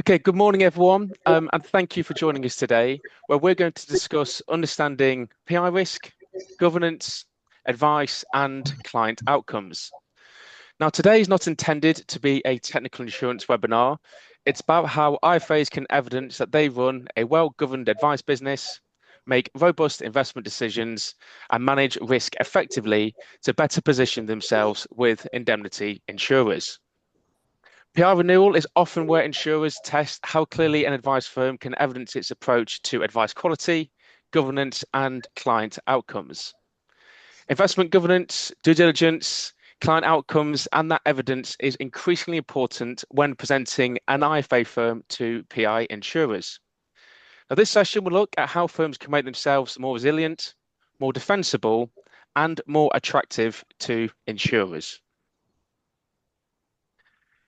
Okay, good morning, everyone, and thank you for joining us today, where we're going to discuss understanding PI risk, governance, advice, and client outcomes. Now, today is not intended to be a technical insurance webinar. It's about how IFAs can evidence that they run a well-governed advice business, make robust investment decisions, and manage risk effectively to better position themselves with indemnity insurers. PR renewal is often where insurers test how clearly an advice firm can evidence its approach to advice quality, governance, and client outcomes. Investment governance, due diligence, client outcomes, and that evidence is increasingly important when presenting an IFA firm to PI insurers. Now, this session will look at how firms can make themselves more resilient, more defensible, and more attractive to insurers.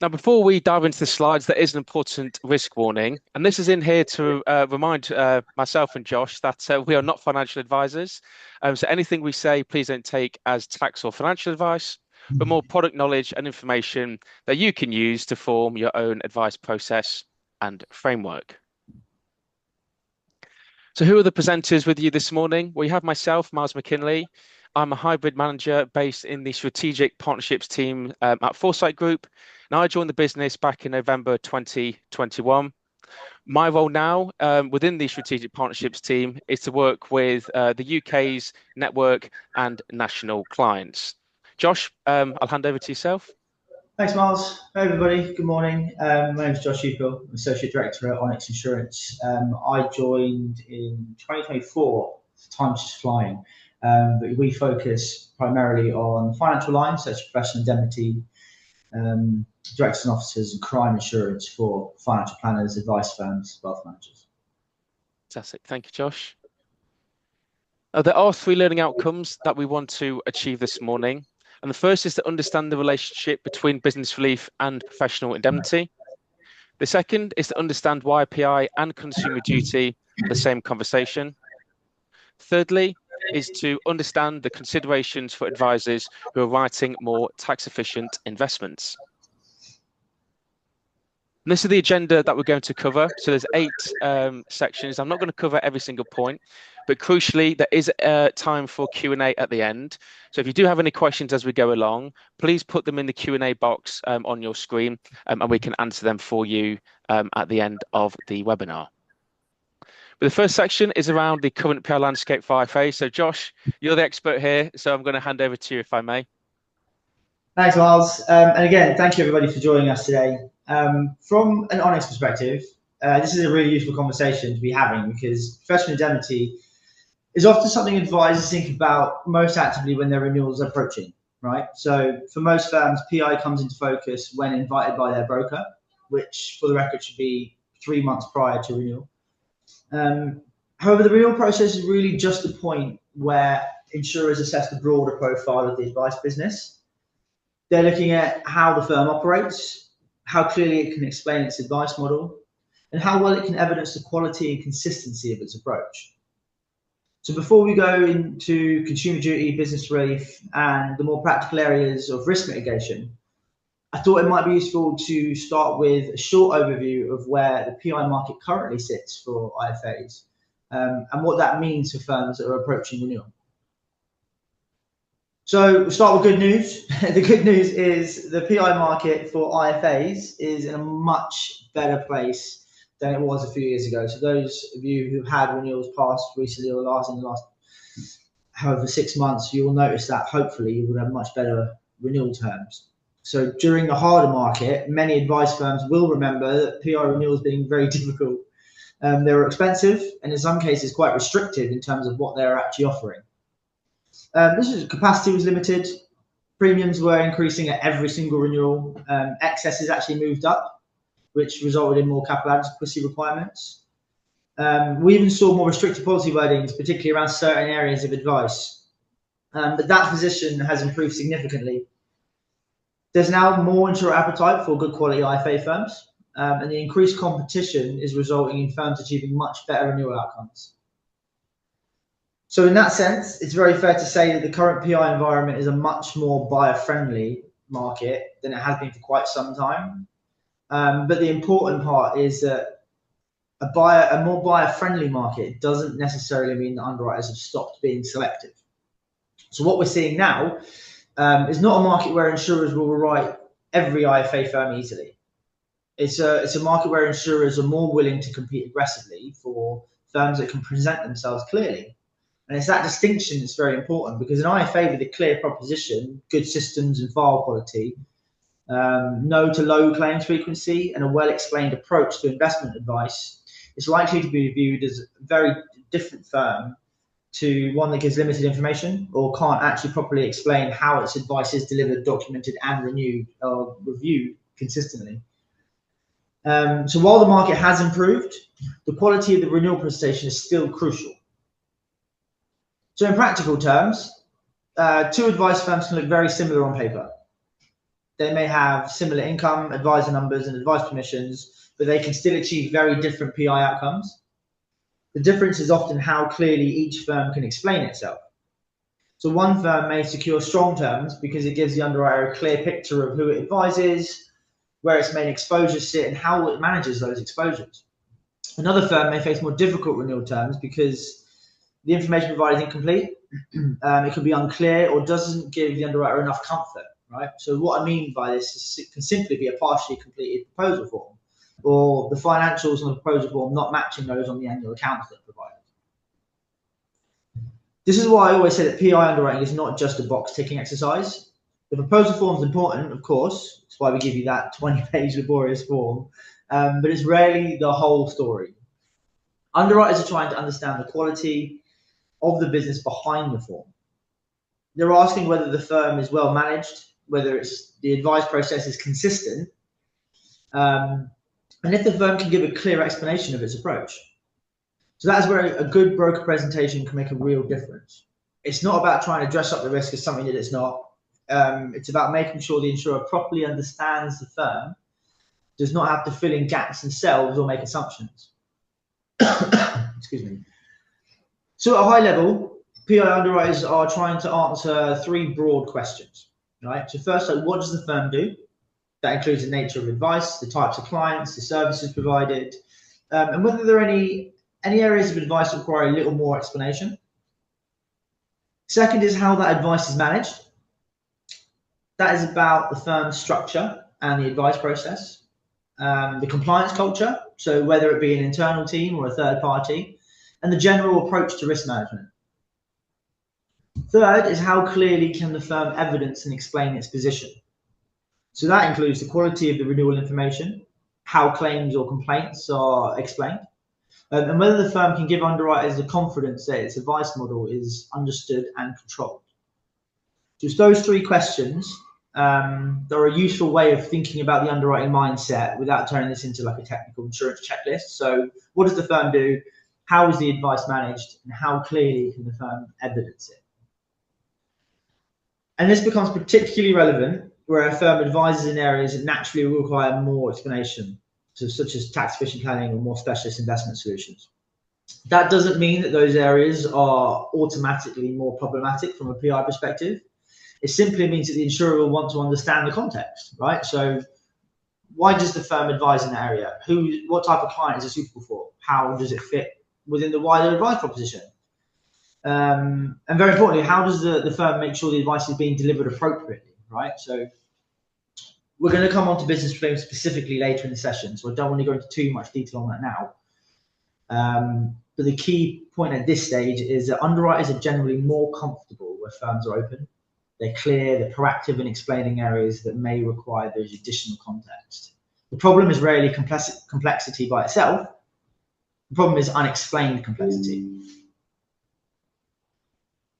Now, before we dive into the slides, there is an important risk warning, and this is in here to remind myself and Josh that we are not financial advisors. So anything we say, please don't take as tax or financial advice, but more product knowledge and information that you can use to form your own advice process and framework. So who are the presenters with you this morning? We have myself, Miles McKinley. I'm a hybrid manager based in the strategic partnerships team at Foresight Group. Now, I joined the business back in November 2021. My role now within the strategic partnerships team is to work with the UK's network and national clients. Josh, I'll hand over to yourself. Thanks, Miles. Hey, everybody. Good morning. My name is Josh Uphill. I'm Associate Director at Onyx Insurance. I joined in 2024. Time's just flying. But we focus primarily on financial lines, such as professional indemnity, directors and officers, and crime insurance for financial planners, advice firms, wealth managers. Fantastic. Thank you, Josh. There are three learning outcomes that we want to achieve this morning. And the first is to understand the relationship between business relief and professional indemnity. The second is to understand why PI and consumer duty are the same conversation. Thirdly is to understand the considerations for advisors who are writing more tax-efficient investments. And this is the agenda that we're going to cover. So there's 8 sections. I'm not going to cover every single point, but crucially, there is time for Q&A at the end. So if you do have any questions as we go along, please put them in the Q&A box on your screen, and we can answer them for you at the end of the webinar. But the first section is around the current PR landscape for IFA. So Josh, you're the expert here, so I'm going to hand over to you if I may. Thanks, Miles. And again, thank you everybody for joining us today. From an Onyx perspective, this is a really useful conversation to be having because professional indemnity is often something advisors think about most actively when their renewals are approaching, right? So for most firms, PI comes into focus when invited by their broker, which for the record should be 3 months prior to renewal. However, the renewal process is really just the point where insurers assess the broader profile of the advice business. They're looking at how the firm operates, how clearly it can explain its advice model, and how well it can evidence the quality and consistency of its approach. So before we go into consumer duty, business relief, and the more practical areas of risk mitigation, I thought it might be useful to start with a short overview of where the PI market currently sits for IFAs and what that means for firms that are approaching renewal. So we'll start with good news. The good news is the PI market for IFAs is in a much better place than it was a few years ago. So those of you who had renewals passed recently or in the last however 6 months, you will notice that hopefully you will have much better renewal terms. So during the harder market, many advice firms will remember that PI renewals being very difficult. They were expensive and in some cases quite restrictive in terms of what they're actually offering. Capacity was limited. Premiums were increasing at every single renewal. Excesses actually moved up, which resulted in more capital adequacy requirements. We even saw more restrictive policy wordings, particularly around certain areas of advice. But that position has improved significantly. There's now more insurer appetite for good quality IFA firms, and the increased competition is resulting in firms achieving much better renewal outcomes. So in that sense, it's very fair to say that the current PI environment is a much more buyer-friendly market than it has been for quite some time. But the important part is that a more buyer-friendly market doesn't necessarily mean that underwriters have stopped being selective. So what we're seeing now is not a market where insurers will write every IFA firm easily. It's a market where insurers are more willing to compete aggressively for firms that can present themselves clearly. And it's that distinction that's very important, because an IFA with a clear proposition, good systems and file quality, no to low claims frequency, and a well-explained approach to investment advice is likely to be viewed as a very different firm to one that gives limited information or can't actually properly explain how its advice is delivered, documented, and reviewed consistently. So while the market has improved, the quality of the renewal presentation is still crucial. So in practical terms, two advice firms can look very similar on paper. They may have similar income, advisor numbers, and advice permissions, but they can still achieve very different PI outcomes. The difference is often how clearly each firm can explain itself. So one firm may secure strong terms because it gives the underwriter a clear picture of who it advises, where its main exposures sit, and how it manages those exposures. Another firm may face more difficult renewal terms because the information provided is incomplete, it can be unclear, or doesn't give the underwriter enough comfort, right? So what I mean by this is it can simply be a partially completed proposal form, or the financials on the proposal form not matching those on the annual accounts that are provided. This is why I always say that PI underwriting is not just a box ticking exercise. The proposal form is important, of course. That's why we give you that 20-page laborious form, but it's rarely the whole story. Underwriters are trying to understand the quality of the business behind the form. They're asking whether the firm is well managed, whether the advice process is consistent, and if the firm can give a clear explanation of its approach. So that's where a good broker presentation can make a real difference. It's not about trying to dress up the risk as something that it's not. It's about making sure the insurer properly understands the firm, does not have to fill in gaps themselves or make assumptions. Excuse me. So at a high level, PI underwriters are trying to answer three broad questions, right? So first, what does the firm do? That includes the nature of advice, the types of clients, the services provided, and whether there are any areas of advice that require a little more explanation. Second is how that advice is managed. That is about the firm's structure and the advice process, the compliance culture, so whether it be an internal team or a third party, and the general approach to risk management. Third is how clearly can the firm evidence and explain its position. So that includes the quality of the renewal information, how claims or complaints are explained, and whether the firm can give underwriters the confidence that its advice model is understood and controlled. Just those three questions are a useful way of thinking about the underwriting mindset without turning this into like a technical insurance checklist. So what does the firm do? How is the advice managed? And how clearly can the firm evidence it? And this becomes particularly relevant where a firm advises in areas that naturally require more explanation, so such as tax efficient planning or more specialist investment solutions. That doesn't mean that those areas are automatically more problematic from a PI perspective. It simply means that the insurer will want to understand the context, right? So why does the firm advise in that area? What type of client is it suitable for? How does it fit within the wider advice proposition? And very importantly, how does the firm make sure the advice is being delivered appropriately, right? So we're going to come on to business claims specifically later in the session, so I don't want to go into too much detail on that now. But the key point at this stage is that underwriters are generally more comfortable where firms are open. They're clear, they're proactive in explaining areas that may require those additional context. The problem is rarely complexity by itself. The problem is unexplained complexity.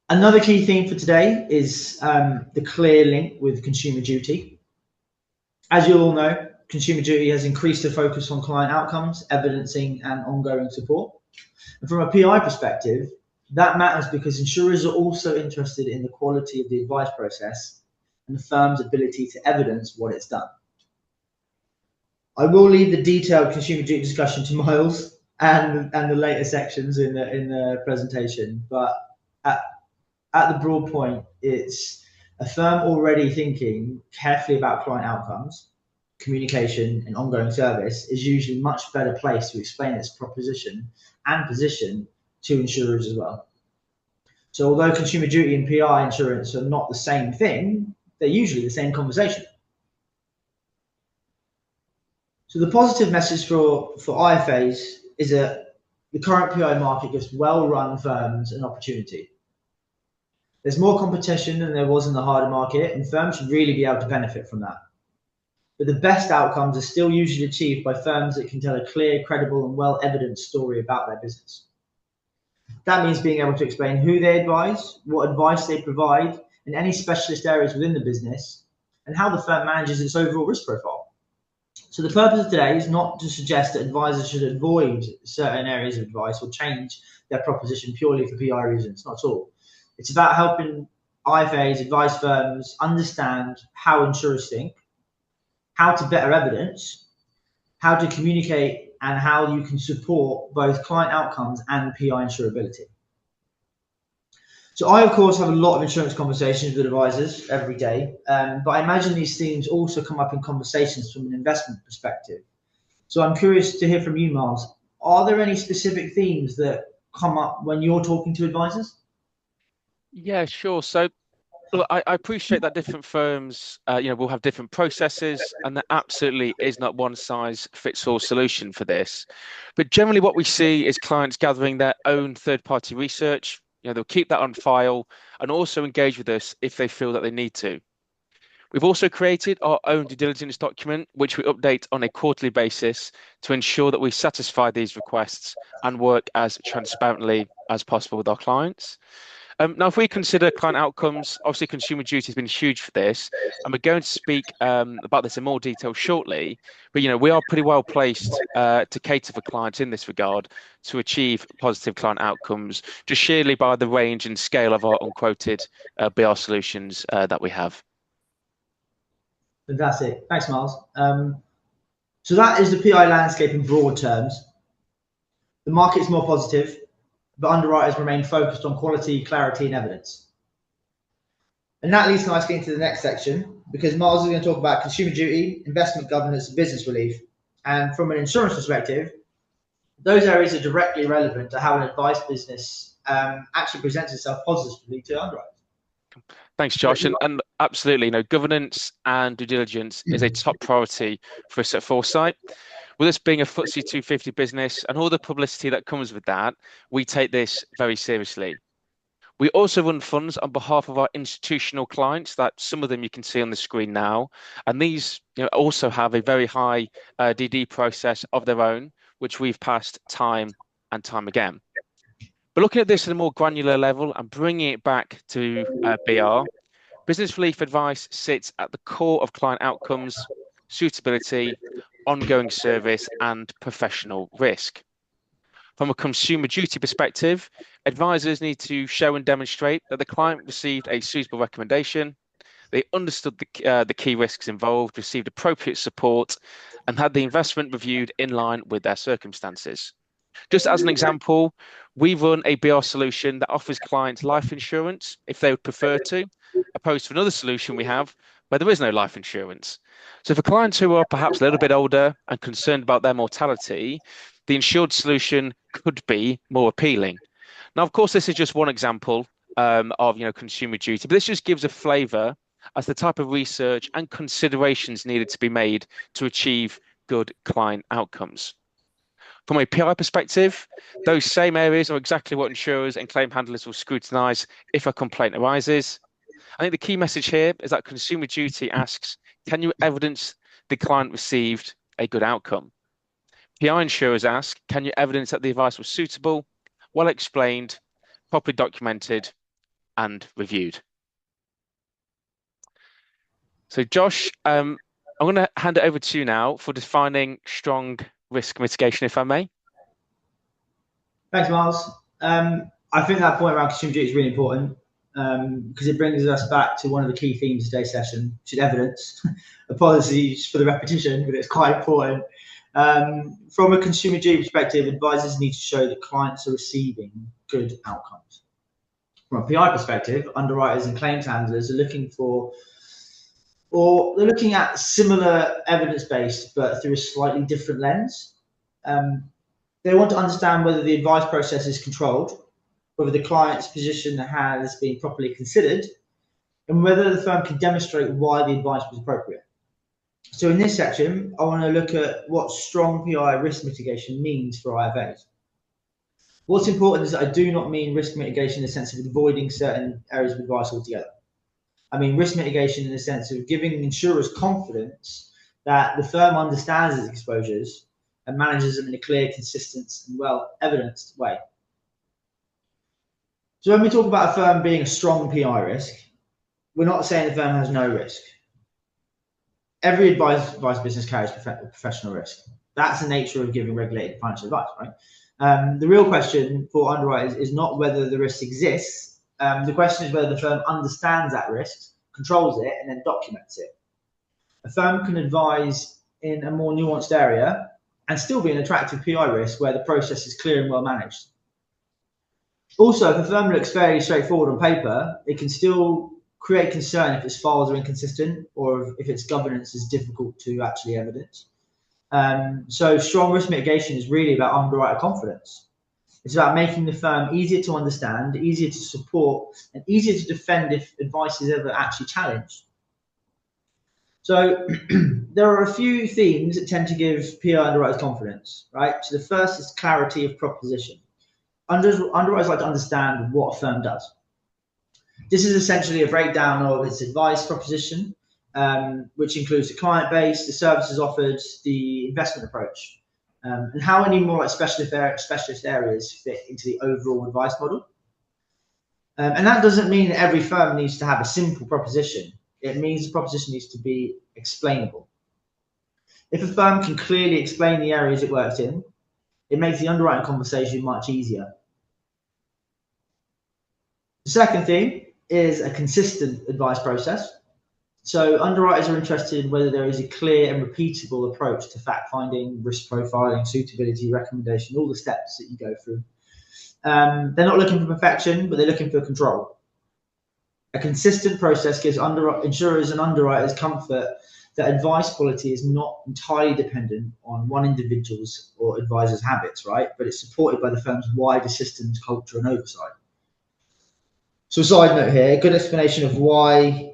Another key theme for today is the clear link with consumer duty. As you all know, consumer duty has increased the focus on client outcomes, evidencing and ongoing support. And from a PI perspective, that matters because insurers are also interested in the quality of the advice process and the firm's ability to evidence what it's done. I will leave the detailed consumer duty discussion to Miles and the later sections in the presentation, but at the broad point, it's a firm already thinking carefully about client outcomes, communication, and ongoing service is usually much better placed to explain its proposition and position to insurers as well. So although consumer duty and PI insurance are not the same thing, they're usually the same conversation. So the positive message for IFAs is that the current PI market gives well-run firms an opportunity. There's more competition than there was in the harder market, and firms should really be able to benefit from that. But the best outcomes are still usually achieved by firms that can tell a clear, credible, and well-evidenced story about their business. That means being able to explain who they advise, what advice they provide, and any specialist areas within the business, and how the firm manages its overall risk profile. So the purpose of today is not to suggest that advisors should avoid certain areas of advice or change their proposition purely for PI reasons, not at all. It's about helping IFAs, advice firms, understand how insurers think, how to better evidence, how to communicate, and how you can support both client outcomes and PI insurability. So I, of course, have a lot of insurance conversations with advisors every day, but I imagine these themes also come up in conversations from an investment perspective. So I'm curious to hear from you, Miles. Are there any specific themes that come up when you're talking to advisors? Yeah, sure. So look, I appreciate that different firms, will have different processes, and there absolutely is not one size fits all solution for this. But generally, what we see is clients gathering their own third-party research. They'll keep that on file and also engage with us if they feel that they need to. We've also created our own due diligence document, which we update on a quarterly basis to ensure that we satisfy these requests and work as transparently as possible with our clients. Now, if we consider client outcomes, obviously consumer duty has been huge for this, and we're going to speak about this in more detail shortly. But we are pretty well placed to cater for clients in this regard to achieve positive client outcomes, just sheerly by the range and scale of our unquoted BR solutions that we have. Fantastic, thanks, Miles. So that is the PI landscape in broad terms. The market's more positive, but underwriters remain focused on quality, clarity, and evidence. And that leads nicely into the next section, because Miles is going to talk about consumer duty, investment governance, and business relief. And from an insurance perspective, those areas are directly relevant to how an advice business actually presents itself positively to underwriters. Thanks, Josh. And absolutely, governance and due diligence is a top priority for us at Foresight. With us being a FTSE 250 business and all the publicity that comes with that, we take this very seriously. We also run funds on behalf of our institutional clients, that some of them you can see on the screen now. And these also have a very high DD process of their own, which we've passed time and time again. But looking at this at a more granular level and bringing it back to BR, business relief advice sits at the core of client outcomes, suitability, ongoing service, and professional risk. From a consumer duty perspective, advisors need to show and demonstrate that the client received a suitable recommendation, they understood the key risks involved, received appropriate support, and had the investment reviewed in line with their circumstances. Just as an example, we run a BR solution that offers clients life insurance if they would prefer to, opposed to another solution we have where there is no life insurance. So for clients who are perhaps a little bit older and concerned about their mortality, the insured solution could be more appealing. Now, of course, this is just one example of consumer duty, but this just gives a flavour as the type of research and considerations needed to be made to achieve good client outcomes. From a PI perspective, those same areas are exactly what insurers and claim handlers will scrutinise if a complaint arises. I think the key message here is that consumer duty asks, can you evidence the client received a good outcome? PI insurers ask, can you evidence that the advice was suitable, well explained, properly documented, and reviewed? So Josh, I'm going to hand it over to you now for defining strong risk mitigation, if I may. Thanks, Miles. I think that point around consumer duty is really important because it brings us back to one of the key themes of today's session, which is evidence. Apologies for the repetition, but it's quite important. From a consumer duty perspective, advisors need to show that clients are receiving good outcomes. From a PI perspective, underwriters and claims handlers are looking for or they're looking at similar evidence-based but through a slightly different lens. They want to understand whether the advice process is controlled, whether the client's position has been properly considered, and whether the firm can demonstrate why the advice was appropriate. So in this section, I want to look at what strong PI risk mitigation means for IFAs. What's important is that I do not mean risk mitigation in the sense of avoiding certain areas of advice altogether. I mean risk mitigation in the sense of giving insurers confidence that the firm understands its exposures and manages them in a clear, consistent, and well-evidenced way. So when we talk about a firm being a strong PI risk, we're not saying the firm has no risk. Every advice business carries professional risk. That's the nature of giving regulated financial advice, right? The real question for underwriters is not whether the risk exists. The question is whether the firm understands that risk, controls it, and then documents it. A firm can advise in a more nuanced area and still be an attractive PI risk where the process is clear and well managed. Also, if a firm looks fairly straightforward on paper, it can still create concern if its files are inconsistent or if its governance is difficult to actually evidence. So strong risk mitigation is really about underwriter confidence. It's about making the firm easier to understand, easier to support, and easier to defend if advice is ever actually challenged. So there are a few themes that tend to give PI underwriters confidence, right? So the first is clarity of proposition. Underwriters like to understand what a firm does. This is essentially a breakdown of its advice proposition, which includes the client base, the services offered, the investment approach, and how any more like specialist areas fit into the overall advice model. And that doesn't mean that every firm needs to have a simple proposition. It means the proposition needs to be explainable. If a firm can clearly explain the areas it works in, it makes the underwriting conversation much easier. The second thing is a consistent advice process. So underwriters are interested in whether there is a clear and repeatable approach to fact finding, risk profiling, suitability, recommendation, all the steps that you go through. They're not looking for perfection, but they're looking for control. A consistent process gives insurers and underwriters comfort that advice quality is not entirely dependent on one individual's or advisor's habits, right? But it's supported by the firm's wider systems, culture, and oversight. So, side note here, a good explanation of why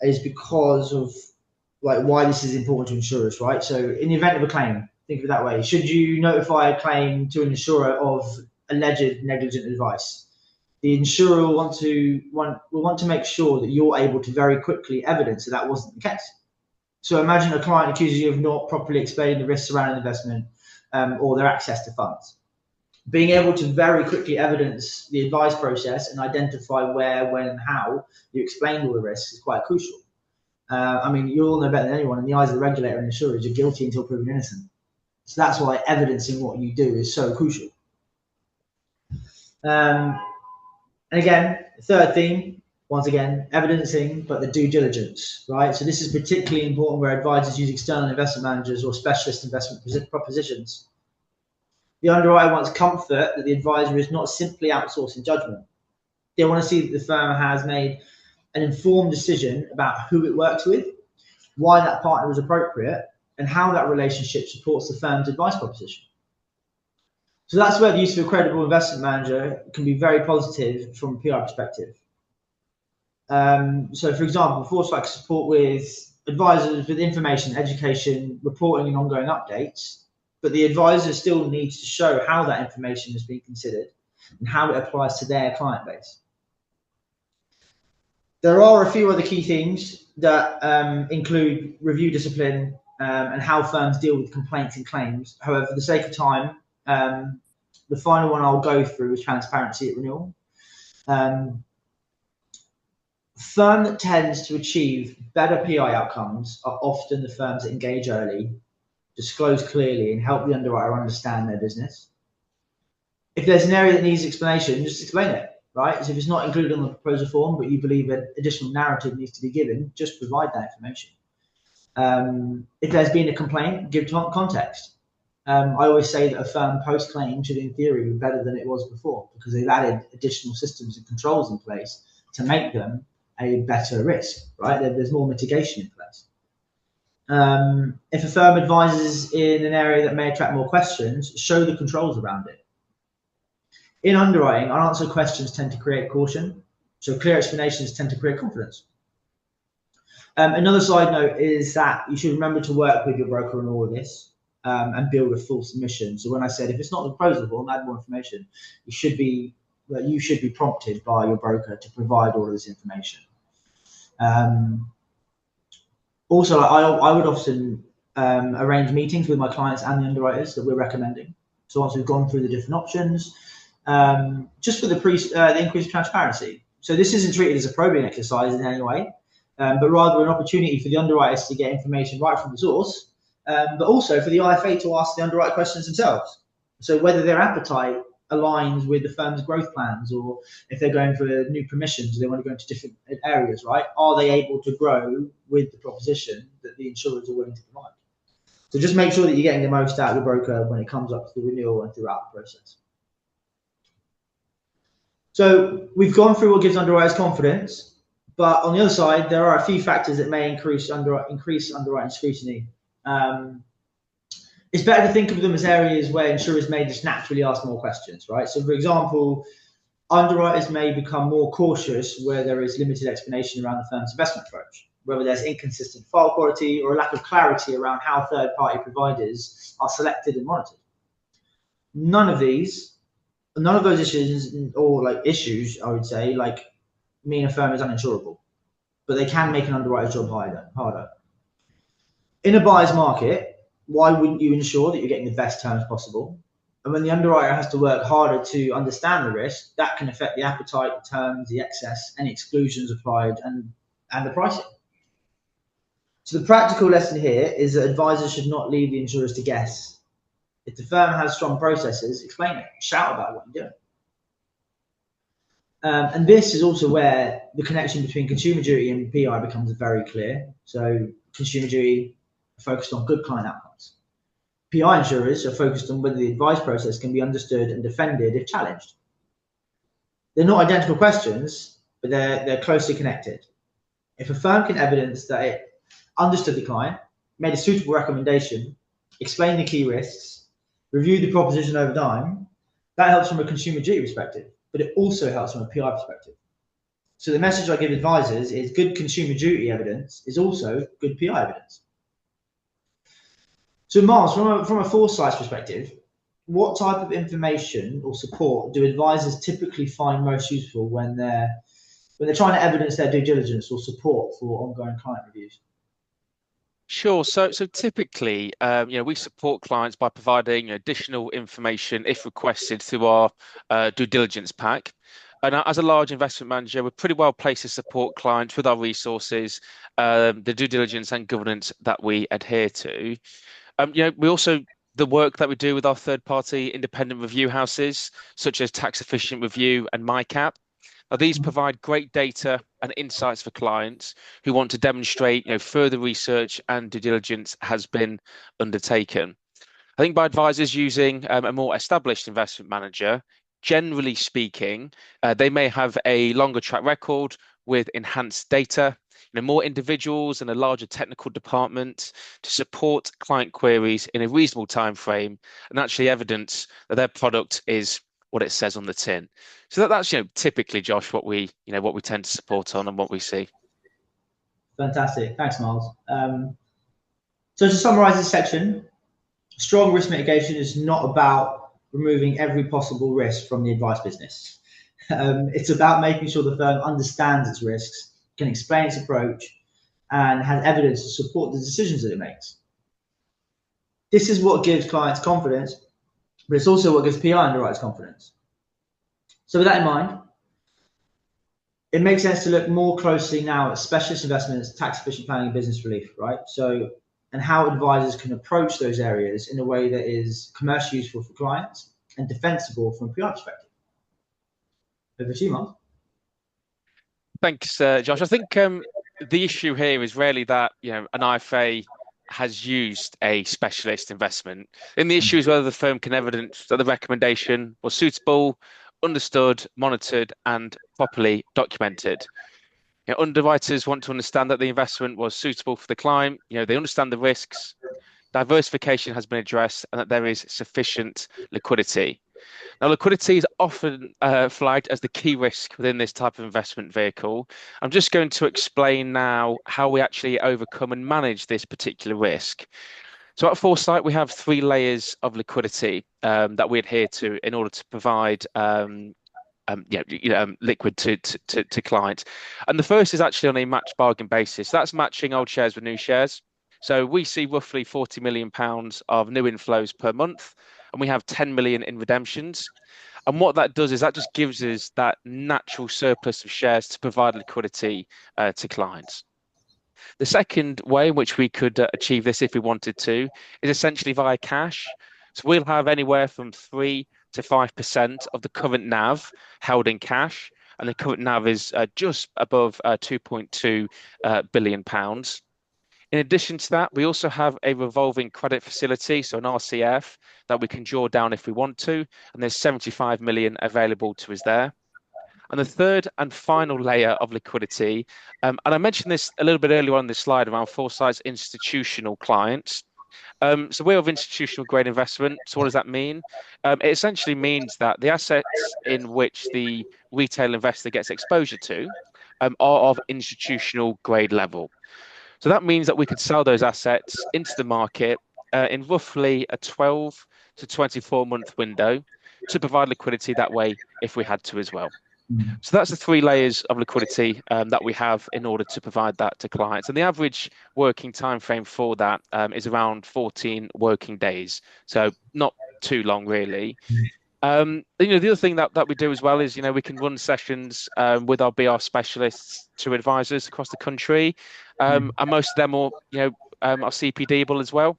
is because of why this is important to insurers, right? So, in the event of a claim, think of it that way. Should you notify a claim to an insurer of alleged negligent advice? The insurer will want to make sure that you're able to very quickly evidence that wasn't the case. So imagine a client accuses you of not properly explaining the risks surrounding investment or their access to funds. Being able to very quickly evidence the advice process and identify where, when, and how you explain all the risks is quite crucial. I mean, you all know better than anyone, in the eyes of the regulator and insurers, you're guilty until proven innocent. So that's why evidencing what you do is so crucial. And again, the third theme, once again, evidencing, but the due diligence, right? So this is particularly important where advisors use external investment managers or specialist investment propositions. The underwriter wants comfort that the advisor is not simply outsourcing judgment. They want to see that the firm has made an informed decision about who it works with, why that partner is appropriate, and how that relationship supports the firm's advice proposition. So that's where the use of a credible investment manager can be very positive from a PR perspective. So for example, Foresight support with advisors with information, education, reporting and ongoing updates, but the advisor still needs to show how that information has been considered and how it applies to their client base. There are a few other key themes that include review discipline and how firms deal with complaints and claims. However, for the sake of time, the final one I'll go through is transparency at renewal. Firm that tends to achieve better PI outcomes are often the firms that engage early, disclose clearly, and help the underwriter understand their business. If there's an area that needs explanation, just explain it, right? So if it's not included on the proposal form, but you believe an additional narrative needs to be given, just provide that information. If there's been a complaint, give context. I always say that a firm post-claim should, in theory, be better than it was before because they've added additional systems and controls in place to make them a better risk, right? There's more mitigation in place. If a firm advises in an area that may attract more questions, show the controls around it. In underwriting, unanswered questions tend to create caution, so clear explanations tend to create confidence. Another side note is that you should remember to work with your broker on all of this and build a full submission. So when I said if it's not the proposal form, add more information, you should be prompted by your broker to provide all of this information. Also, I would often arrange meetings with my clients and the underwriters that we're recommending. So once we've gone through the different options, just for the increased transparency. So this isn't treated as a probing exercise in any way, but rather an opportunity for the underwriters to get information right from the source, but also for the IFA to ask the underwrite questions themselves. So whether their appetite aligns with the firm's growth plans, or if they're going for new permissions, they want to go into different areas, right? Are they able to grow with the proposition that the insurers are willing to provide? So just make sure that you're getting the most out of the broker when it comes up to the renewal and throughout the process. So we've gone through what gives underwriters confidence, but on the other side, there are a few factors that may increase underwriting scrutiny. It's better to think of them as areas where insurers may just naturally ask more questions, right? So for example, underwriters may become more cautious where there is limited explanation around the firm's investment approach, whether there's inconsistent file quality or a lack of clarity around how third-party providers are selected and monitored. None of those issues, or issues, I would say, mean a firm is uninsurable, but they can make an underwriter's job harder. In a buyer's market, why wouldn't you ensure that you're getting the best terms possible? And when the underwriter has to work harder to understand the risk, that can affect the appetite, the terms, the excess, any exclusions applied, and the pricing. So the practical lesson here is that advisors should not leave the insurers to guess. If the firm has strong processes, explain it, shout about what you're doing. And this is also where the connection between consumer duty and PI becomes very clear. So consumer duty are focused on good client outcomes. PI insurers are focused on whether the advice process can be understood and defended if challenged. They're not identical questions, but they're closely connected. If a firm can evidence that it understood the client, made a suitable recommendation, explained the key risks, reviewed the proposition over time, that helps from a consumer duty perspective, but it also helps from a PI perspective. So the message I give advisors is good consumer duty evidence is also good PI evidence. So Miles, from a Foresight perspective, what type of information or support do advisors typically find most useful when they're trying to evidence their due diligence or support for ongoing client reviews? Sure. So typically, we support clients by providing additional information if requested through our due diligence pack. And as a large investment manager, we're pretty well placed to support clients with our resources, the due diligence and governance that we adhere to. We also, the work that we do with our third-party independent review houses, such as Tax Efficient Review and MyCap. Now, these provide great data and insights for clients who want to demonstrate, further research and due diligence has been undertaken. I think by advisors using a more established investment manager, generally speaking, they may have a longer track record with enhanced data, more individuals and a larger technical department to support client queries in a reasonable time frame and actually evidence that their product is what it says on the tin. So that's typically, Josh, what we tend to support on and what we see. Fantastic, thanks, Miles. So to summarize this section, strong risk mitigation is not about removing every possible risk from the advice business. It's about making sure the firm understands its risks, can explain its approach, and has evidence to support the decisions that it makes. This is what gives clients confidence, but it's also what gives PI underwriters confidence. So with that in mind, it makes sense to look more closely now at specialist investments, tax efficient planning, and business relief, right? So, and how advisors can approach those areas in a way that is commercially useful for clients and defensible from a PI perspective. Over to you, Mark. Thanks, Josh. I think the issue here is really that an IFA has used a specialist investment. And the issue is whether the firm can evidence that the recommendation was suitable, understood, monitored, and properly documented. underwriters want to understand that the investment was suitable for the client. They understand the risks, diversification has been addressed, and that there is sufficient liquidity. Now, liquidity is often flagged as the key risk within this type of investment vehicle. I'm just going to explain now how we actually overcome and manage this particular risk. So at Foresight, we have 3 layers of liquidity that we adhere to in order to provide liquid to clients. And the first is actually on a match bargain basis. That's matching old shares with new shares. So we see roughly £40 million of new inflows per month, and we have 10 million in redemptions. And what that does is that just gives us that natural surplus of shares to provide liquidity to clients. The second way in which we could achieve this if we wanted to is essentially via cash. So we'll have anywhere from 3 to 5% of the current NAV held in cash, and the current NAV is just above £2.2 billion. In addition to that, we also have a revolving credit facility, so an RCF, that we can draw down if we want to, and there's 75 million available to us there. And the third and final layer of liquidity, and I mentioned this a little bit earlier on this slide around Foresight's institutional clients. So we're of institutional grade investment. So what does that mean? It essentially means that the assets in which the retail investor gets exposure to are of institutional grade level. So that means that we could sell those assets into the market in roughly a 12 to 24-month window to provide liquidity that way if we had to as well. So that's the 3 layers of liquidity that we have in order to provide that to clients. And the average working time frame for that is around 14 working days. So not too long, really. The other thing that we do as well is, we can run sessions with our BR specialists to advisors across the country. And most of them are CPD-able as well.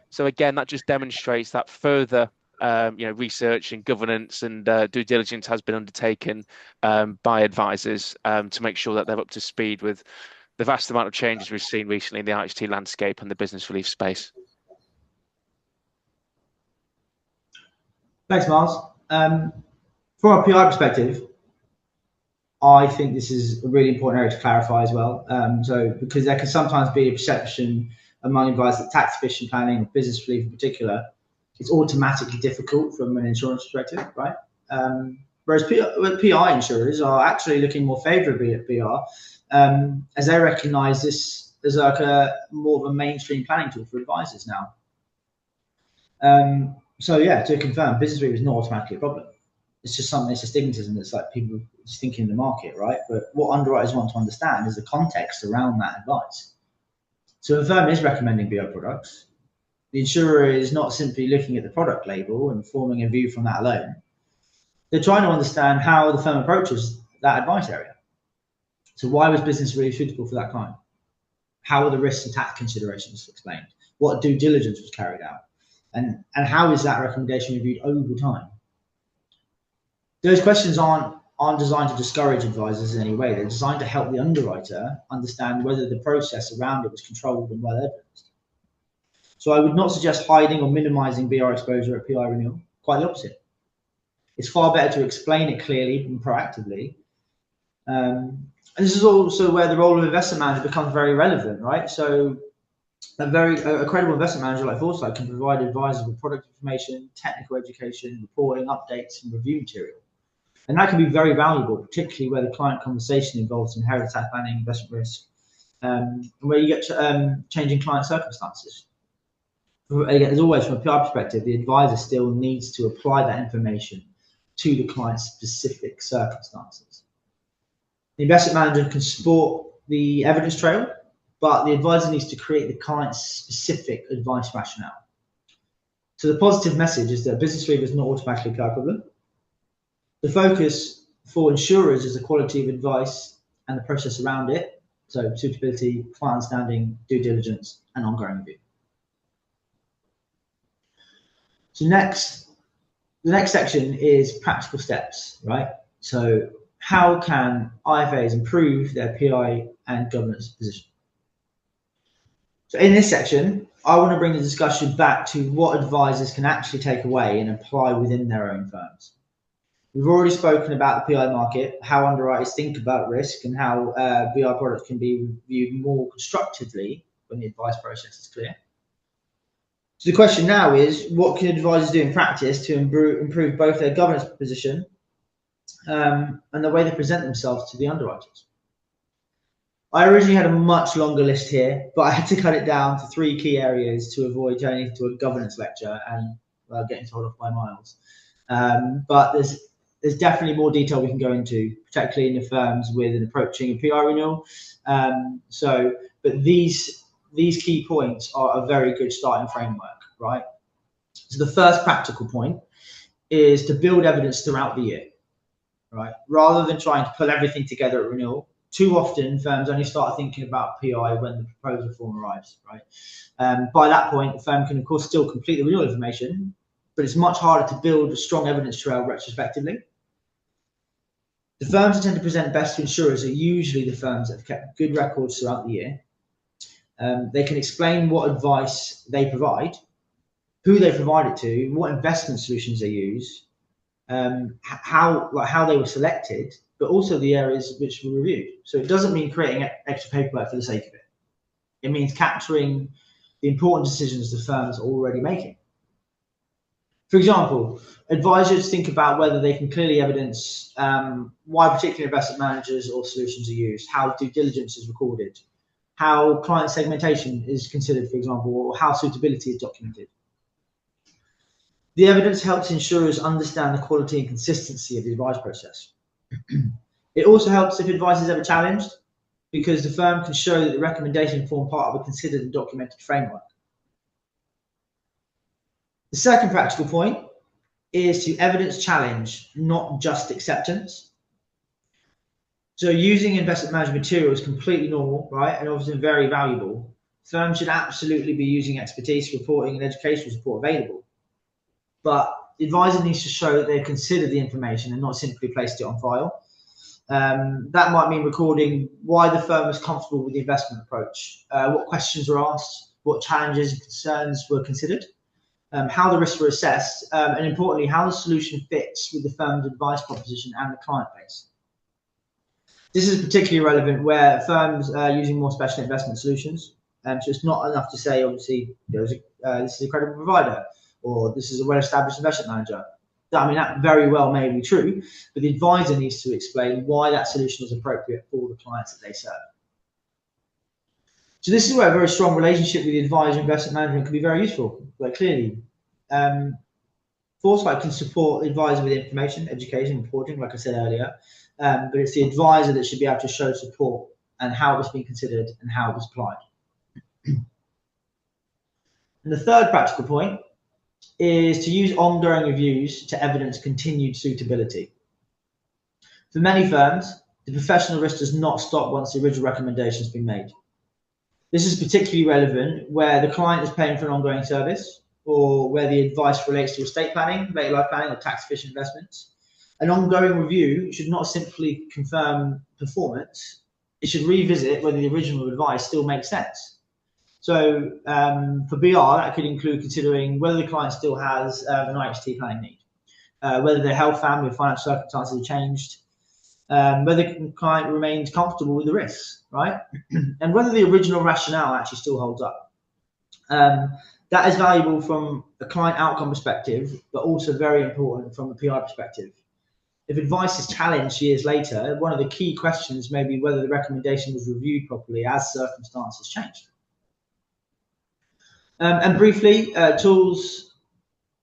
So again, that just demonstrates that further research and governance and due diligence has been undertaken by advisors to make sure that they're up to speed with the vast amount of changes we've seen recently in the IHT landscape and the business relief space. Thanks, Miles. From a PI perspective, I think this is a really important area to clarify as well. Because there can sometimes be a perception among advisors that tax efficient planning or business relief in particular is automatically difficult from an insurance perspective, right? Whereas PI insurers are actually looking more favourably at BR as they recognise this as like more of a mainstream planning tool for advisors now. So yeah, to confirm, business relief is not automatically a problem. It's just something, it's a stigmatism that's like people just thinking in the market, right? But what underwriters want to understand is the context around that advice. So if a firm is recommending BR products, the insurer is not simply looking at the product label and forming a view from that alone. They're trying to understand how the firm approaches that advice area. So why was business relief suitable for that client? How are the risks and tax considerations explained? What due diligence was carried out? And how is that recommendation reviewed over time? Those questions aren't designed to discourage advisors in any way. They're designed to help the underwriter understand whether the process around it was controlled and well evidenced. So I would not suggest hiding or minimizing BR exposure at PI renewal. Quite the opposite. It's far better to explain it clearly and proactively. And this is also where the role of investment manager becomes very relevant, right? So a credible investment manager like Foresight can provide advisors with product information, technical education, reporting, updates, and review material. And that can be very valuable, particularly where the client conversation involves inheritance tax planning, investment risk, and where you get changing client circumstances. Again, as always, from a PR perspective, the advisor still needs to apply that information to the client's specific circumstances. The investment manager can support the evidence trail, but the advisor needs to create the client's specific advice rationale. So the positive message is that business relief is not automatically a PR problem. The focus for insurers is the quality of advice and the process around it. So suitability, client understanding, due diligence, and ongoing review. So the next section is practical steps, right? So how can IFAs improve their PI and governance position? So in this section, I want to bring the discussion back to what advisors can actually take away and apply within their own firms. We've already spoken about the PI market, how underwriters think about risk, and how PI products can be viewed more constructively when the advice process is clear. So the question now is, what can advisors do in practice to improve both their governance position and the way they present themselves to the underwriters? I originally had a much longer list here, but I had to cut it down to 3 key areas to avoid turning into a governance lecture and getting told off by Miles. But there's definitely more detail we can go into, particularly in the firms with an approaching a PI renewal. But these key points are a very good starting framework, right? So the first practical point is to build evidence throughout the year, right? Rather than trying to pull everything together at renewal. Too often, firms only start thinking about PI when the proposal form arrives, right? By that point, the firm can, of course, still complete the renewal information, but it's much harder to build a strong evidence trail retrospectively. The firms that tend to present best to insurers are usually the firms that have kept good records throughout the year. They can explain what advice they provide, who they provide it to, what investment solutions they use, how they were selected, but also the areas which were reviewed. So it doesn't mean creating extra paperwork for the sake of it. It means capturing the important decisions the firms are already making. For example, advisors think about whether they can clearly evidence why particular investment managers or solutions are used, how due diligence is recorded, how client segmentation is considered, for example, or how suitability is documented. The evidence helps insurers understand the quality and consistency of the advice process. It also helps if advice is ever challenged, because the firm can show that the recommendation form part of a considered and documented framework. The second practical point is to evidence challenge, not just acceptance. So using investment management material is completely normal, right, and obviously very valuable. Firms should absolutely be using expertise, reporting, and educational support available. But the advisor needs to show that they've considered the information and not simply placed it on file. That might mean recording why the firm was comfortable with the investment approach, what questions were asked, what challenges and concerns were considered, how the risks were assessed, and importantly, how the solution fits with the firm's advice proposition and the client base. This is particularly relevant where firms are using more special investment solutions. So it's not enough to say, obviously, this is a credible provider, or this is a well-established investment manager. I mean, that very well may be true, but the advisor needs to explain why that solution is appropriate for the clients that they serve. So this is where a very strong relationship with the advisor and investment management can be very useful. Like clearly, Foresight can support the advisor with information, education, reporting, like I said earlier, but it's the advisor that should be able to show support and how it was being considered and how it was applied. And the third practical point is to use ongoing reviews to evidence continued suitability. For many firms, the professional risk does not stop once the original recommendation has been made. This is particularly relevant where the client is paying for an ongoing service, or where the advice relates to estate planning, later life planning, or tax-efficient investments. An ongoing review should not simply confirm performance, it should revisit whether the original advice still makes sense. So for BR, that could include considering whether the client still has an IHT planning need, whether their health, family, or financial circumstances have changed, whether the client remains comfortable with the risks, right? And whether the original rationale actually still holds up. That is valuable from a client outcome perspective, but also very important from a PI perspective. If advice is challenged years later, one of the key questions may be whether the recommendation was reviewed properly as circumstances changed. And briefly, tools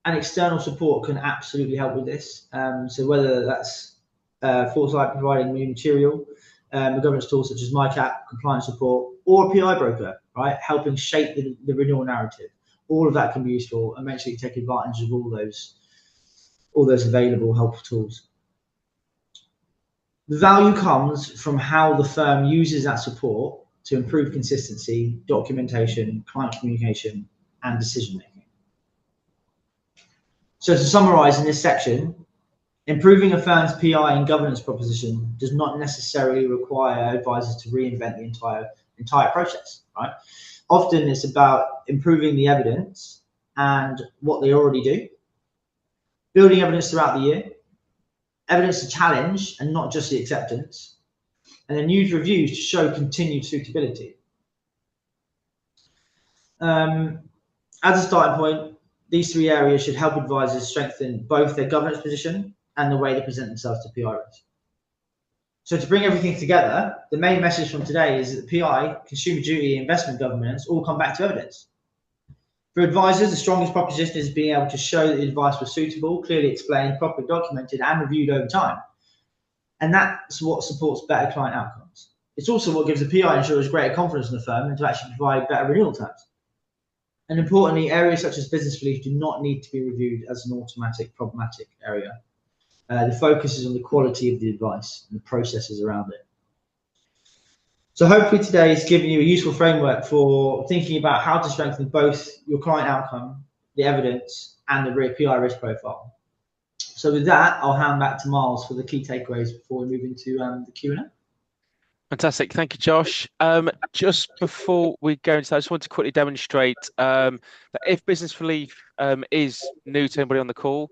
and external support can absolutely help with this. So whether that's Foresight providing new material, a governance tool such as MyCap, compliance support, or a PI broker, right, helping shape the renewal narrative. All of that can be useful, and make sure you take advantage of all those available helpful tools. The value comes from how the firm uses that support to improve consistency, documentation, client communication, and decision-making. So to summarize in this section, improving a firm's PI and governance proposition does not necessarily require advisors to reinvent the entire process, right? Often it's about improving the evidence and what they already do, building evidence throughout the year, evidence to challenge and not just the acceptance, and then use reviews to show continued suitability. As a starting point, these three areas should help advisors strengthen both their governance position and the way they present themselves to PI risk. So to bring everything together, the main message from today is that PI, consumer duty, investment governance all come back to evidence. For advisors, the strongest proposition is being able to show that the advice was suitable, clearly explained, properly documented, and reviewed over time. And that's what supports better client outcomes. It's also what gives the PI insurers greater confidence in the firm and to actually provide better renewal terms. And importantly, areas such as business relief do not need to be reviewed as an automatic problematic area. The focus is on the quality of the advice and the processes around it. So hopefully today has given you a useful framework for thinking about how to strengthen both your client outcome, the evidence, and the PI risk profile. So with that, I'll hand back to Miles for the key takeaways before we move into the Q&A. Fantastic. Thank you, Josh. Just before we go into that, I just want to quickly demonstrate that if business relief is new to anybody on the call,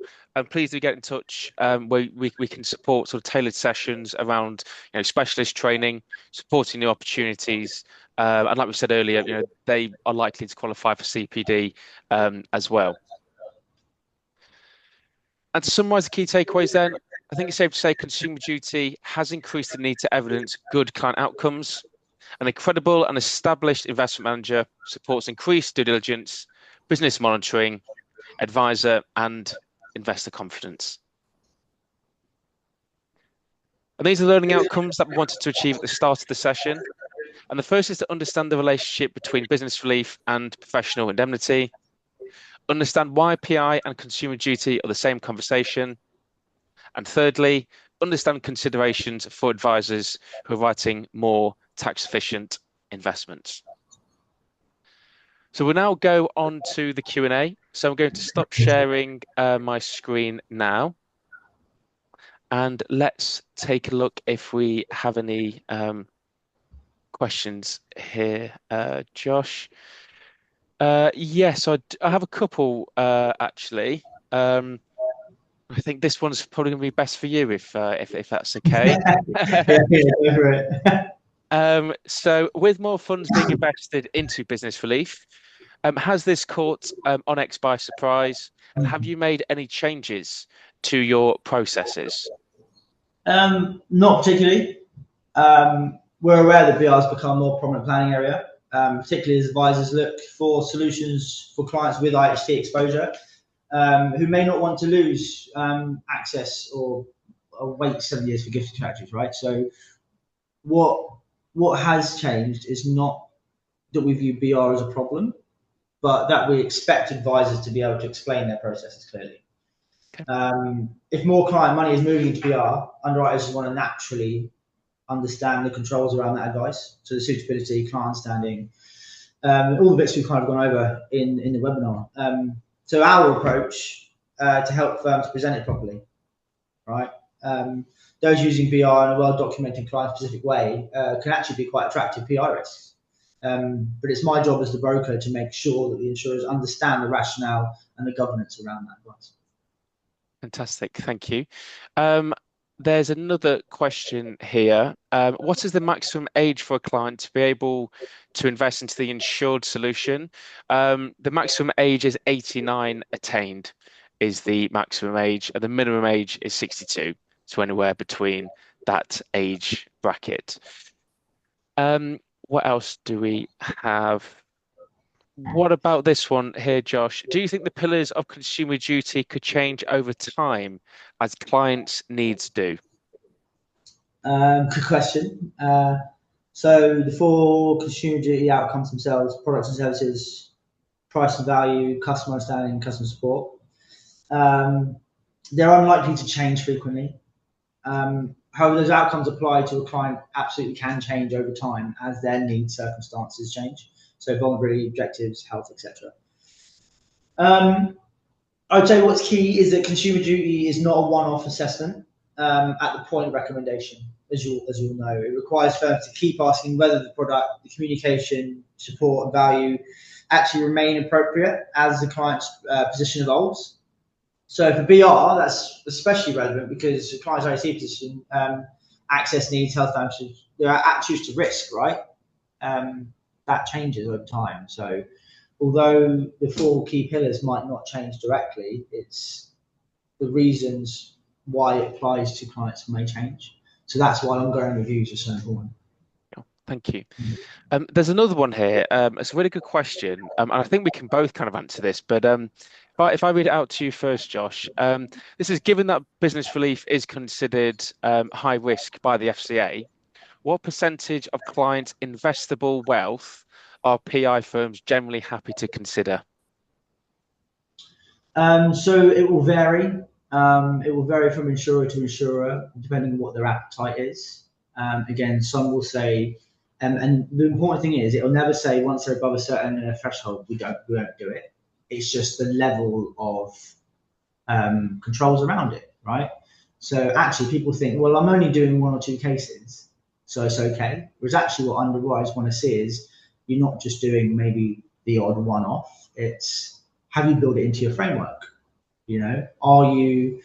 please do get in touch. We can support sort of tailored sessions around specialist training, supporting new opportunities. And like we said earlier, they are likely to qualify for CPD as well. And to summarize the key takeaways then, I think it's safe to say consumer duty has increased the need to evidence good client outcomes, and a credible and established investment manager supports increased due diligence, business monitoring, advisor and investor confidence. And these are learning outcomes that we wanted to achieve at the start of the session. And the first is to understand the relationship between business relief and professional indemnity, understand why PI and consumer duty are the same conversation, and thirdly, understand considerations for advisors who are writing more tax-efficient investments. So we'll now go on to the Q&A. So I'm going to stop sharing my screen now. And let's take a look if we have any questions here, Josh. Yes, I have a couple actually. I think this one's probably going to be best for you if that's okay. So with more funds being invested into business relief, has this caught Onyx by surprise? And have you made any changes to your processes? Not particularly. We're aware that BR has become a more prominent planning area, particularly as advisors look for solutions for clients with IHT exposure, who may not want to lose access or wait 7 years for gift strategies, right? So what has changed is not that we view BR as a problem, but that we expect advisors to be able to explain their processes clearly. Okay. If more client money is moving into BR, underwriters want to naturally understand the controls around that advice, so the suitability, client understanding, all the bits we've kind of gone over in the webinar. So our approach to help firms present it properly, right? Those using BR in a well-documented client-specific way can actually be quite attractive PI risks. But it's my job as the broker to make sure that the insurers understand the rationale and the governance around that advice. Fantastic, thank you. There's another question here. What is the maximum age for a client to be able to invest into the insured solution? The maximum age is 89 attained is the maximum age, and the minimum age is 62. So anywhere between that age bracket. What else do we have? What about this one here, Josh? Do you think the pillars of consumer duty could change over time as clients' needs do? Good question. So the four consumer duty outcomes themselves, products and services, price and value, customer understanding, customer support, they're unlikely to change frequently. However, those outcomes applied to a client absolutely can change over time as their needs, circumstances change. So vulnerability, objectives, health, etc. I would say what's key is that consumer duty is not a one-off assessment at the point of recommendation, as you'll know. It requires firms to keep asking whether the product, the communication, support, and value actually remain appropriate as the client's position evolves. So for BR, that's especially relevant because the client's IC position, access needs, health damage, they're attitudes to risk, right? That changes over time. So although the four key pillars might not change directly, it's the reasons why it applies to clients may change. So that's why ongoing reviews are so important. Thank you. There's another one here. It's a really good question, and I think we can both kind of answer this. But if I read it out to you first, Josh, this is given that business relief is considered high risk by the FCA. What percentage of clients' investable wealth are PI firms generally happy to consider? So it will vary. It will vary from insurer to insurer, depending on what their appetite is. Again, some will say, and the important thing is, it'll never say once they're above a certain threshold, we don't do it. It's just the level of controls around it, right? So actually, people think, well, I'm only doing one or two cases, so it's okay. Whereas actually, what underwriters want to see is you're not just doing maybe the odd one-off. It's have you built it into your framework? You know, are you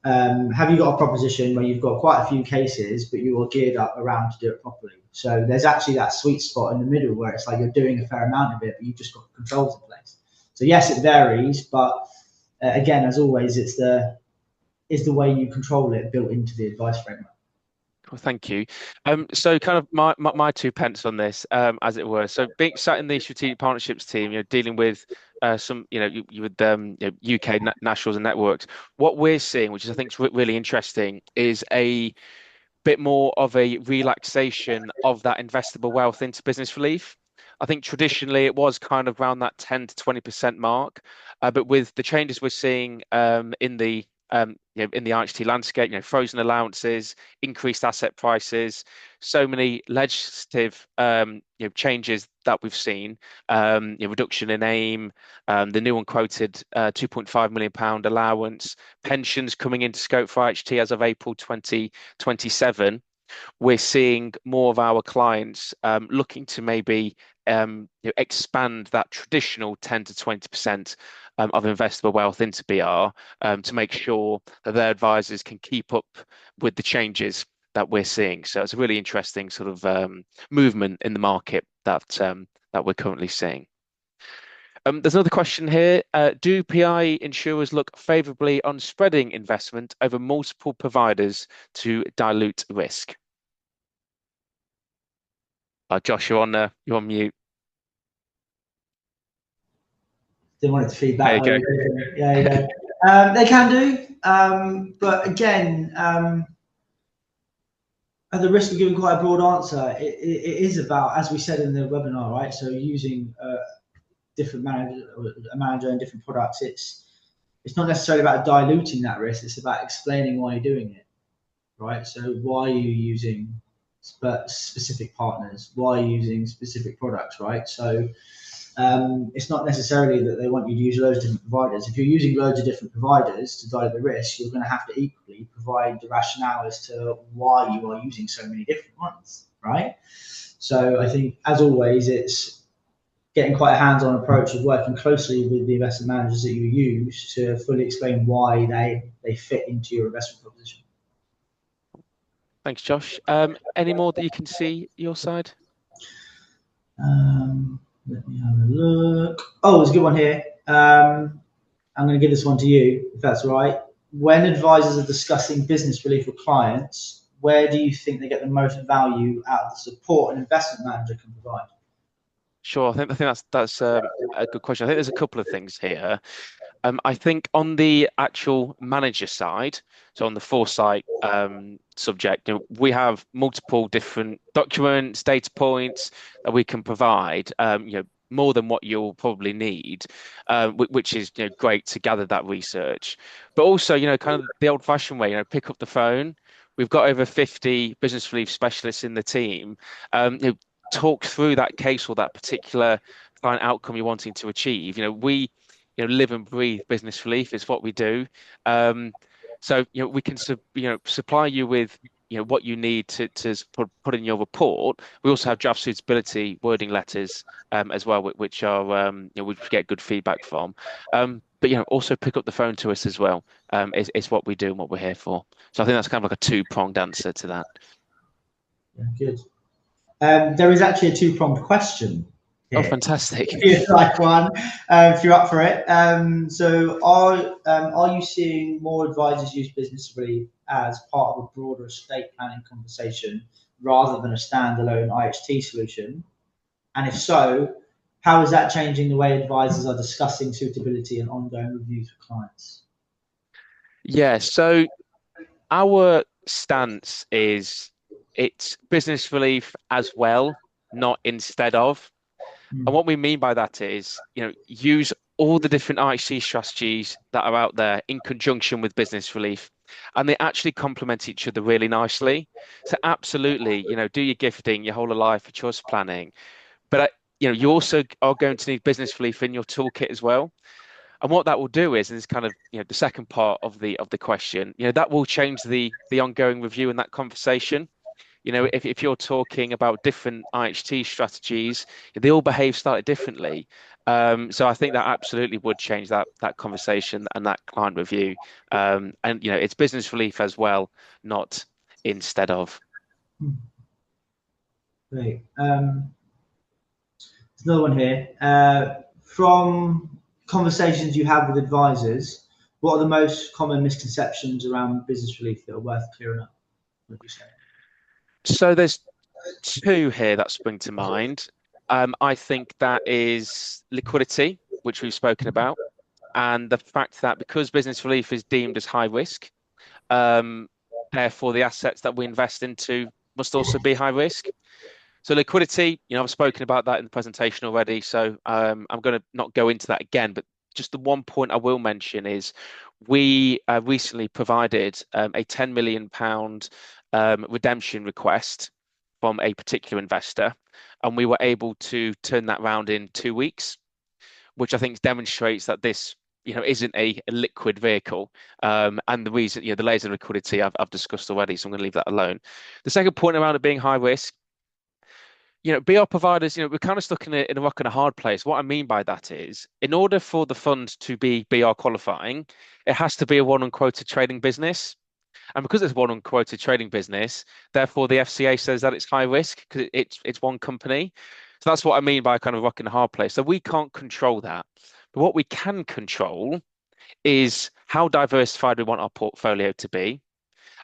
have you got a proposition where you've got quite a few cases, but you are geared up around to do it properly? So there's actually that sweet spot in the middle where it's like you're doing a fair amount of it, but you've just got controls in place. So yes, it varies, but again, as always, it's the way you control it built into the advice framework. Well, thank you. So kind of my two pence on this, as it were. So being sat in the strategic partnerships team, dealing with some, you with UK nationals and networks. What we're seeing, which is I think is really interesting, is a bit more of a relaxation of that investable wealth into business relief. I think traditionally it was kind of around that 10 to 20% mark, but with the changes we're seeing in the IHT landscape, frozen allowances, increased asset prices, so many legislative changes that we've seen, reduction in AIM, the new unquoted £2.5 million allowance, pensions coming into scope for IHT as of April 2027. We're seeing more of our clients looking to maybe expand that traditional 10 to 20% of investable wealth into BR to make sure that their advisors can keep up with the changes that we're seeing. So it's a really interesting sort of movement in the market that we're currently seeing. There's another question here. Do PI insurers look favorably on spreading investment over multiple providers to dilute risk? Josh, you're on mute. Didn't want it to feedback. There you go. Yeah, you go. They can do, but again, at the risk of giving quite a broad answer, it is about, as we said in the webinar, right? So using different manager and different products. It's not necessarily about diluting that risk. It's about explaining why you're doing it, right? So why are you using specific partners? Why are you using specific products, right? So it's not necessarily that they want you to use loads of different providers. If you're using loads of different providers to dilute the risk, you're going to have to equally provide the rationale as to why you are using so many different ones, right? So I think, as always, it's getting quite a hands-on approach of working closely with the investment managers that you use to fully explain why they fit into your investment proposition. Thanks, Josh. Any more that you can see your side? Let me have a look. Oh, there's a good one here. I'm going to give this one to you, if that's right. When advisors are discussing business relief with clients, where do you think they get the most value out of the support an investment manager can provide? Sure, I think that's a good question. I think there's a couple of things here. I think on the actual manager side, so on the Foresight subject, we have multiple different documents, data points that we can provide. More than what you'll probably need, which is great to gather that research. But also, kind of the old-fashioned way, pick up the phone. We've got over 50 business relief specialists in the team. Talk through that case or that particular client outcome you're wanting to achieve. We live and breathe business relief. It's what we do. So we can supply you with what you need to put in your report. We also have draft suitability wording letters as well, which are which we get good feedback from. but also pick up the phone to us as well. Is what we do and what we're here for. So I think that's kind of like a two-pronged answer to that. Yeah, good. There is actually a two-pronged question Oh, here. fantastic. If you'd like one, if you're up for it. So, are you seeing more advisors use business relief as part of a broader estate planning conversation rather than a standalone IHT solution? And if so, how is that changing the way advisors are discussing suitability and ongoing reviews for clients? Yeah, so our stance is it's business relief as well, not instead of. And what we mean by that is, use all the different IC strategies that are out there in conjunction with business relief, and they actually complement each other really nicely. So absolutely, do your gifting, your whole of life, your trust planning, but you also are going to need business relief in your toolkit as well. And what that will do is, and this kind of, the second part of the question, that will change the ongoing review and that conversation. If you're talking about different IHT strategies, they all behave slightly differently. So I think that absolutely would change that conversation and that client review. And it's business relief as well, not instead of. Great. There's another one here. From conversations you have with advisors, what are the most common misconceptions around business relief that are worth clearing up? What would you say? So there's two here that spring to mind. I think that is liquidity, which we've spoken about, and the fact that because business relief is deemed as high risk, um, therefore the assets that we invest into must also be high risk. So liquidity, I've spoken about that in the presentation already, so I'm going to not go into that again, but just the one point I will mention is we recently provided a £10 million redemption request from a particular investor, and we were able to turn that round in 2 weeks, which I think demonstrates that this isn't a liquid vehicle. And the reason, the layers of liquidity I've discussed already, so I'm going to leave that alone. The second point around it being high risk, BR providers, we're kind of stuck in a rock and a hard place. What I mean by that is, in order for the fund to be BR qualifying, it has to be a one unquoted trading business. And because it's one unquoted trading business, therefore the FCA says that it's high risk because it's one company. So that's what I mean by kind of rock and a hard place. So we can't control that. But what we can control is how diversified we want our portfolio to be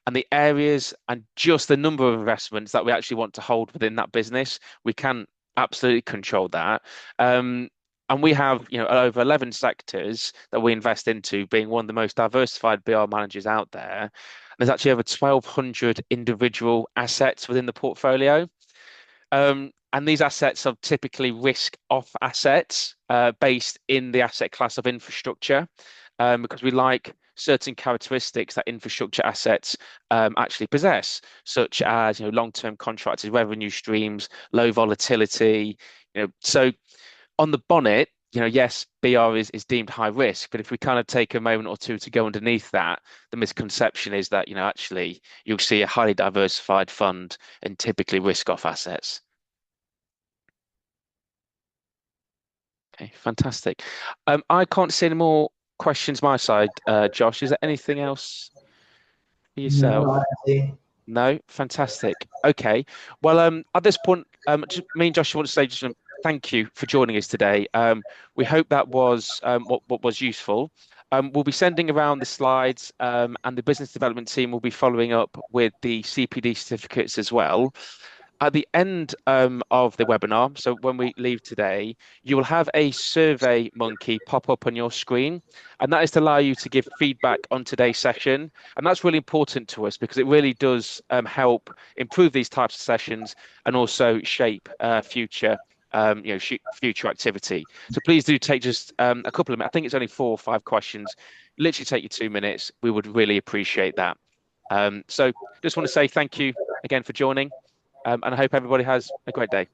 and the areas and just the number of investments that we actually want to hold within that business. We can absolutely control that. And we have, over 11 sectors that we invest into, being one of the most diversified BR managers out there. There's actually over 1,200 individual assets within the portfolio. And these assets are typically risk-off assets based in the asset class of infrastructure, because we like certain characteristics that infrastructure assets actually possess, such as long-term contracted revenue streams, low volatility. So on the bonnet, yes, BR is deemed high risk, but if we kind of take a moment or two to go underneath that, the misconception is that actually you'll see a highly diversified fund and typically risk-off assets. Okay, fantastic. I can't see any more questions my side, Josh. Is there anything else for No, I yourself? see. No, fantastic. Okay. Well, at this point, me and Josh want to say just thank you for joining us today. We hope that was what was useful. We'll be sending around the slides, and the business development team will be following up with the CPD certificates as well. At the end of the webinar, so when we leave today, you will have a survey monkey pop up on your screen, and that is to allow you to give feedback on today's session. And that's really important to us because it really does help improve these types of sessions and also shape future future activity. So please do take just a couple of minutes. I think it's only 4 or 5 questions. Literally take you 2 minutes. We would really appreciate that. So just want to say thank you again for joining. And I hope everybody has a great day.